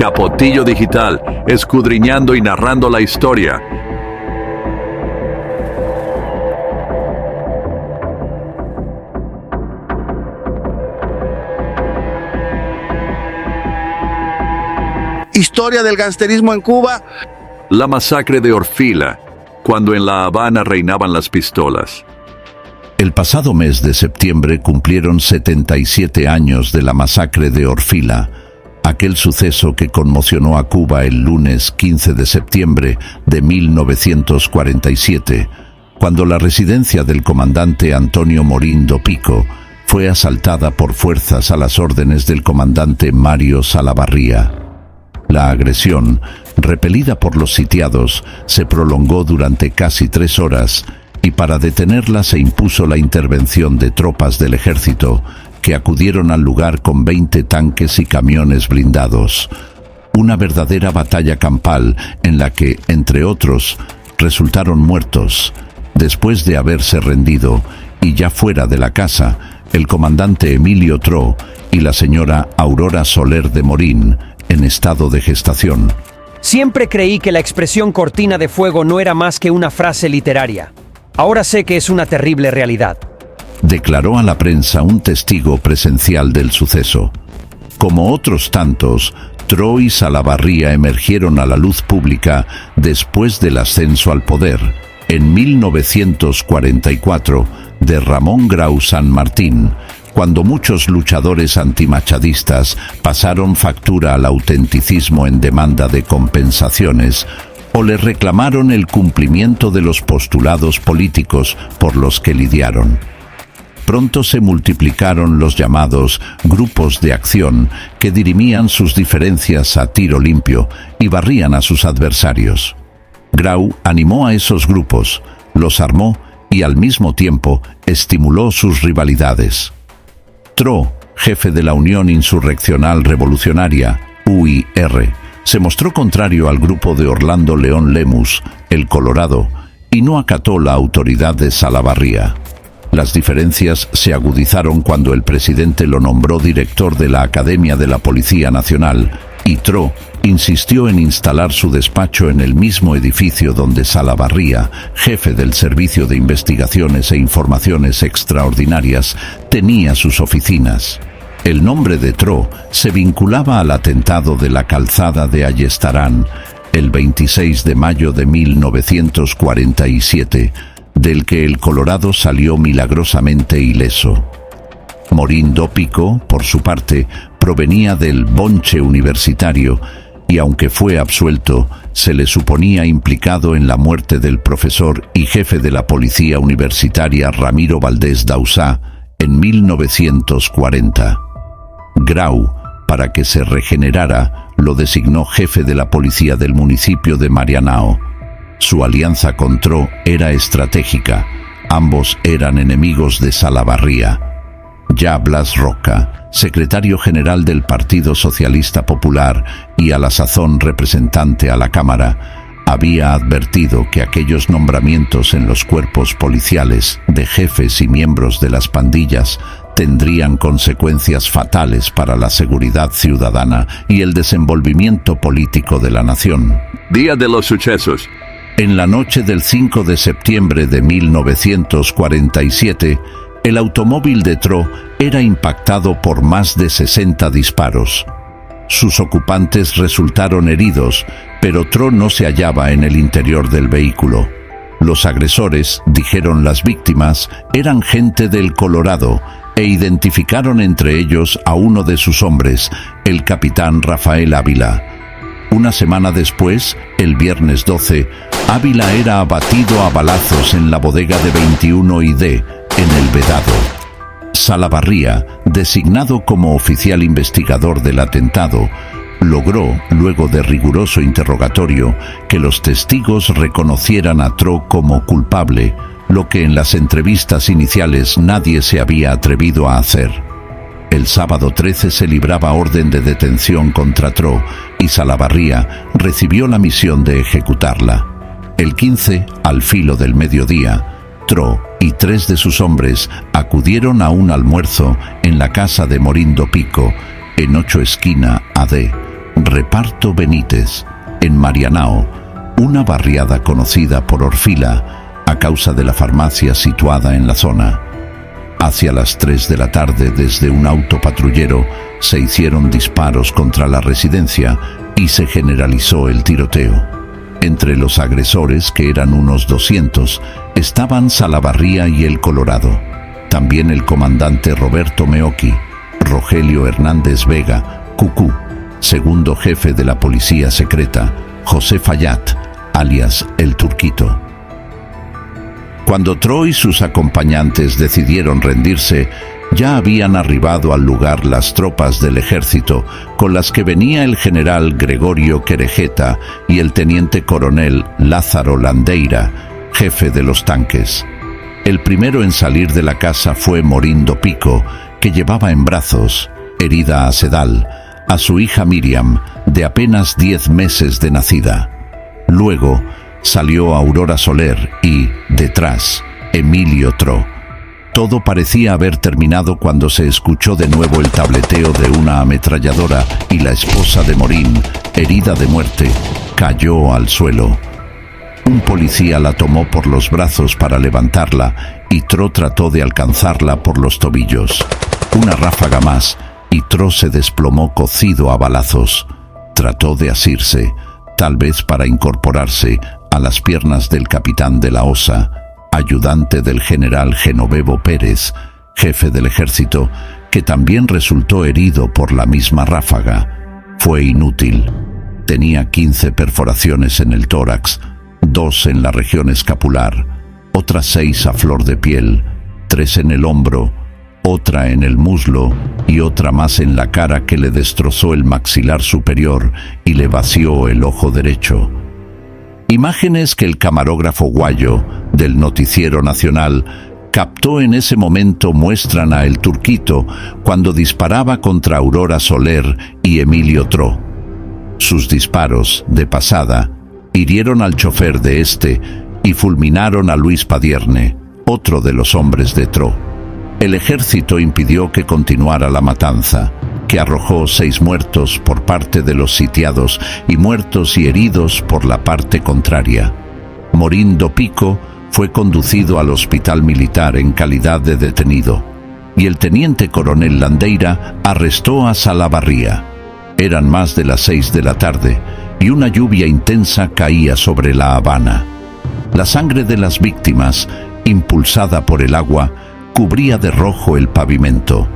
Capotillo Digital, escudriñando y narrando la historia. Historia del gangsterismo en Cuba. La masacre de Orfila, cuando en La Habana reinaban las pistolas. El pasado mes de septiembre cumplieron 77 años de la masacre de Orfila, aquel suceso que conmocionó a Cuba el lunes 15 de septiembre de 1947, cuando la residencia del comandante Antonio Morín do Pico fue asaltada por fuerzas a las órdenes del comandante Mario Salavarría. La agresión, repelida por los sitiados, se prolongó durante casi 3 horas y para detenerla se impuso la intervención de tropas del ejército que acudieron al lugar con 20 tanques y camiones blindados. Una verdadera batalla campal en la que, entre otros, resultaron muertos. Después de haberse rendido y ya fuera de la casa, el comandante Emilio Tro y la señora Aurora Soler de Morín, en estado de gestación. Siempre creí que la expresión cortina de fuego no era más que una frase literaria. Ahora sé que es una terrible realidad. Declaró a la prensa un testigo presencial del suceso. Como otros tantos, Tro y Salavarría emergieron a la luz pública después del ascenso al poder, en 1944, de Ramón Grau San Martín, cuando muchos luchadores antimachadistas pasaron factura al autenticismo en demanda de compensaciones o le reclamaron el cumplimiento de los postulados políticos por los que lidiaron. Pronto se multiplicaron los llamados grupos de acción que dirimían sus diferencias a tiro limpio y barrían a sus adversarios. Grau animó a esos grupos, los armó y al mismo tiempo estimuló sus rivalidades. Tro, jefe de la Unión Insurreccional Revolucionaria, UIR, se mostró contrario al grupo de Orlando León Lemus, el Colorado, y no acató la autoridad de Salavarría. Las diferencias se agudizaron cuando el presidente lo nombró director de la Academia de la Policía Nacional, y Tro insistió en instalar su despacho en el mismo edificio donde Salavarría, jefe del Servicio de Investigaciones e Informaciones Extraordinarias, tenía sus oficinas. El nombre de Tro se vinculaba al atentado de la calzada de Ayestarán, el 26 de mayo de 1947, del que el Colorado salió milagrosamente ileso. Morín do Pico, por su parte, provenía del bonche universitario y aunque fue absuelto, se le suponía implicado en la muerte del profesor y jefe de la policía universitaria Ramiro Valdés Dausá en 1940. Grau, para que se regenerara, lo designó jefe de la policía del municipio de Marianao. Su alianza con Tro era estratégica. Ambos eran enemigos de Salavarría. Ya Blas Roca, secretario general del Partido Socialista Popular y a la sazón representante a la Cámara, había advertido que aquellos nombramientos en los cuerpos policiales de jefes y miembros de las pandillas tendrían consecuencias fatales para la seguridad ciudadana y el desenvolvimiento político de la nación. Día de los sucesos. En la noche del 5 de septiembre de 1947, el automóvil de Tro era impactado por más de 60 disparos. Sus ocupantes resultaron heridos, pero Tro no se hallaba en el interior del vehículo. Los agresores, dijeron las víctimas, eran gente del Colorado e identificaron entre ellos a uno de sus hombres, el capitán Rafael Ávila. Una semana después, el viernes 12, Ávila era abatido a balazos en la bodega de 21 y D, en el Vedado. Salavarría, designado como oficial investigador del atentado, logró, luego de riguroso interrogatorio, que los testigos reconocieran a Tro como culpable, lo que en las entrevistas iniciales nadie se había atrevido a hacer. El sábado 13 se libraba orden de detención contra Tro y Salavarría recibió la misión de ejecutarla. El 15, al filo del mediodía, Tro y 3 de sus hombres acudieron a un almuerzo en la casa de Morín do Pico, en 8 esquina AD, Reparto Benítez, en Marianao, una barriada conocida por Orfila a causa de la farmacia situada en la zona. Hacia las 3 de la tarde, desde un auto patrullero, se hicieron disparos contra la residencia y se generalizó el tiroteo. Entre los agresores, que eran unos 200, estaban Salavarría y el Colorado. También el comandante Roberto Meoqui, Rogelio Hernández Vega, Cucú, segundo jefe de la policía secreta, José Fayat, alias El Turquito. Cuando Tro y sus acompañantes decidieron rendirse, ya habían arribado al lugar las tropas del ejército, con las que venía el general Gregorio Querejeta y el teniente coronel Lázaro Landeira, jefe de los tanques. El primero en salir de la casa fue Morín Dopico, que llevaba en brazos, herida a sedal, a su hija Miriam, de apenas 10 meses de nacida. Luego salió Aurora Soler y, detrás, Emilio Tro. Todo parecía haber terminado cuando se escuchó de nuevo el tableteo de una ametralladora y la esposa de Morín, herida de muerte, cayó al suelo. Un policía la tomó por los brazos para levantarla y Tro trató de alcanzarla por los tobillos. Una ráfaga más y Tro se desplomó cocido a balazos. Trató de asirse, tal vez para incorporarse a las piernas del capitán de la Osa, ayudante del general Genovevo Pérez, jefe del ejército, que también resultó herido por la misma ráfaga. Fue inútil. Tenía 15 perforaciones en el tórax, 2 en la región escapular, otras 6 a flor de piel, 3 en el hombro, otra en el muslo y otra más en la cara que le destrozó el maxilar superior y le vació el ojo derecho. Imágenes que el camarógrafo Guayo, del Noticiero Nacional, captó en ese momento muestran a El Turquito cuando disparaba contra Aurora Soler y Emilio Tro. Sus disparos, de pasada, hirieron al chofer de este y fulminaron a Luis Padierne, otro de los hombres de Tro. El ejército impidió que continuara la matanza, que arrojó 6 muertos por parte de los sitiados y muertos y heridos por la parte contraria. Morín Dopico fue conducido al hospital militar en calidad de detenido, y el teniente coronel Landeira arrestó a Salavarría. Eran más de las 6 de la tarde, y una lluvia intensa caía sobre La Habana. La sangre de las víctimas, impulsada por el agua, cubría de rojo el pavimento.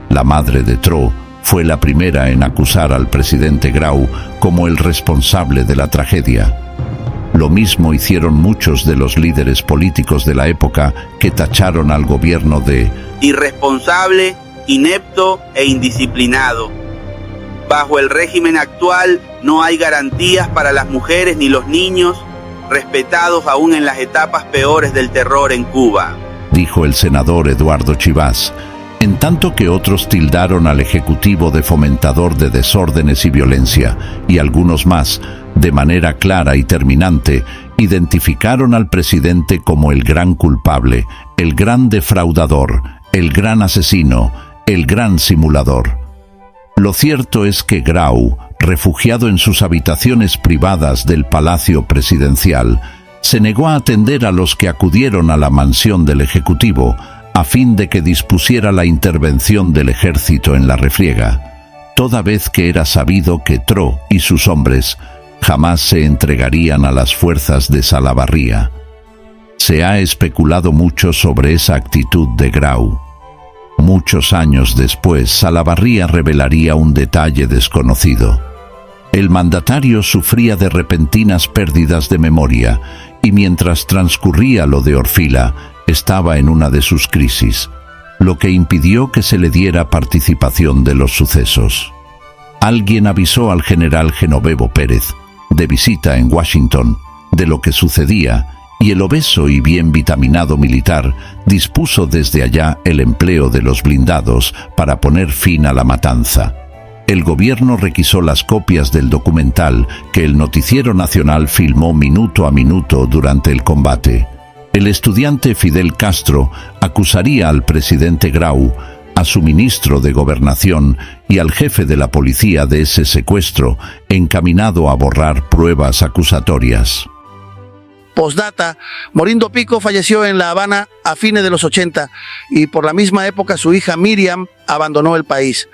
La madre de Tro fue la primera en acusar al presidente Grau como el responsable de la tragedia. Lo mismo hicieron muchos de los líderes políticos de la época, que tacharon al gobierno de irresponsable, inepto e indisciplinado. Bajo el régimen actual no hay garantías para las mujeres ni los niños, respetados aún en las etapas peores del terror en Cuba, dijo el senador Eduardo Chivás, en tanto que otros tildaron al Ejecutivo de fomentador de desórdenes y violencia, y algunos más, de manera clara y terminante, identificaron al presidente como el gran culpable, el gran defraudador, el gran asesino, el gran simulador. Lo cierto es que Grau, refugiado en sus habitaciones privadas del Palacio Presidencial, se negó a atender a los que acudieron a la mansión del Ejecutivo, a fin de que dispusiera la intervención del ejército en la refriega, toda vez que era sabido que Tro y sus hombres jamás se entregarían a las fuerzas de Salavarría. Se ha especulado mucho sobre esa actitud de Grau. Muchos años después, Salavarría revelaría un detalle desconocido. El mandatario sufría de repentinas pérdidas de memoria y mientras transcurría lo de Orfila, estaba en una de sus crisis, lo que impidió que se le diera participación de los sucesos. Alguien avisó al general Genovevo Pérez, de visita en Washington, de lo que sucedía, y el obeso y bien vitaminado militar dispuso desde allá el empleo de los blindados para poner fin a la matanza. El gobierno requisó las copias del documental que el Noticiero Nacional filmó minuto a minuto durante el combate. El estudiante Fidel Castro acusaría al presidente Grau, a su ministro de Gobernación y al jefe de la policía de ese secuestro, encaminado a borrar pruebas acusatorias. Postdata, Morindo Pico falleció en La Habana a fines de los 80 y por la misma época su hija Miriam abandonó el país.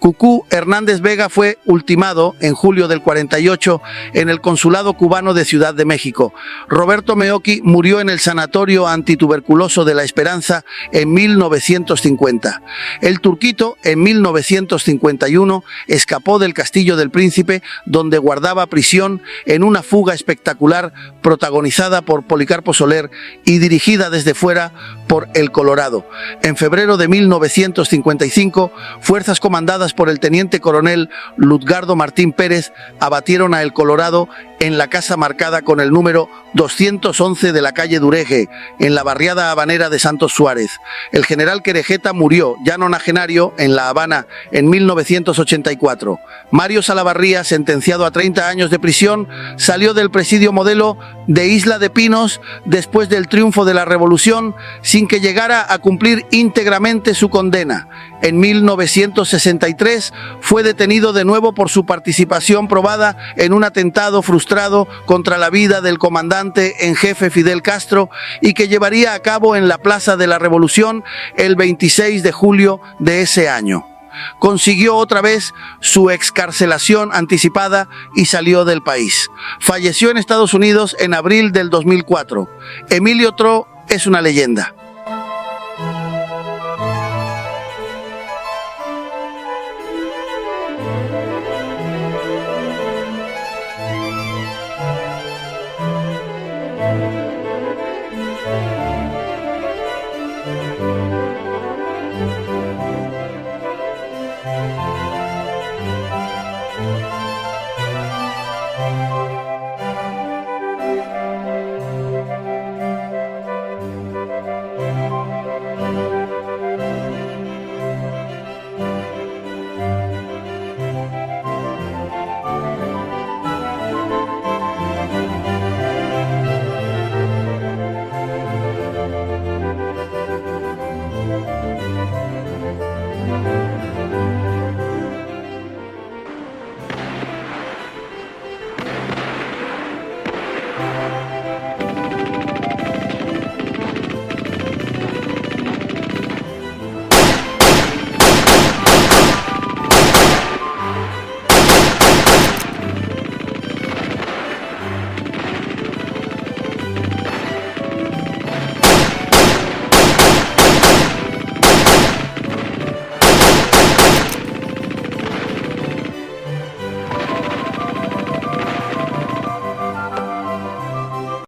Cucú Hernández Vega fue ultimado en julio del 48 en el Consulado Cubano de Ciudad de México. Roberto Meoqui murió en el Sanatorio Antituberculoso de La Esperanza en 1950. El Turquito, en 1951, escapó del Castillo del Príncipe, donde guardaba prisión, en una fuga espectacular protagonizada por Policarpo Soler y dirigida desde fuera por El Colorado. En febrero de 1955, fuerzas comandadas por el teniente coronel Lutgardo Martín Pérez abatieron a El Colorado en la casa marcada con el número 211 de la calle Dureje, en la barriada habanera de Santos Suárez. El general Querejeta murió, ya nonagenario, en La Habana en 1984. Mario Salavarría, sentenciado a 30 años de prisión, salió del presidio Modelo de Isla de Pinos después del triunfo de la Revolución, sin que llegara a cumplir íntegramente su condena. En 1963 fue detenido de nuevo por su participación probada en un atentado frustrado contra la vida del comandante en jefe Fidel Castro y que llevaría a cabo en la Plaza de la Revolución el 26 de julio de ese año. Consiguió otra vez su excarcelación anticipada y salió del país. Falleció en Estados Unidos en abril del 2004. Emilio Tro es una leyenda.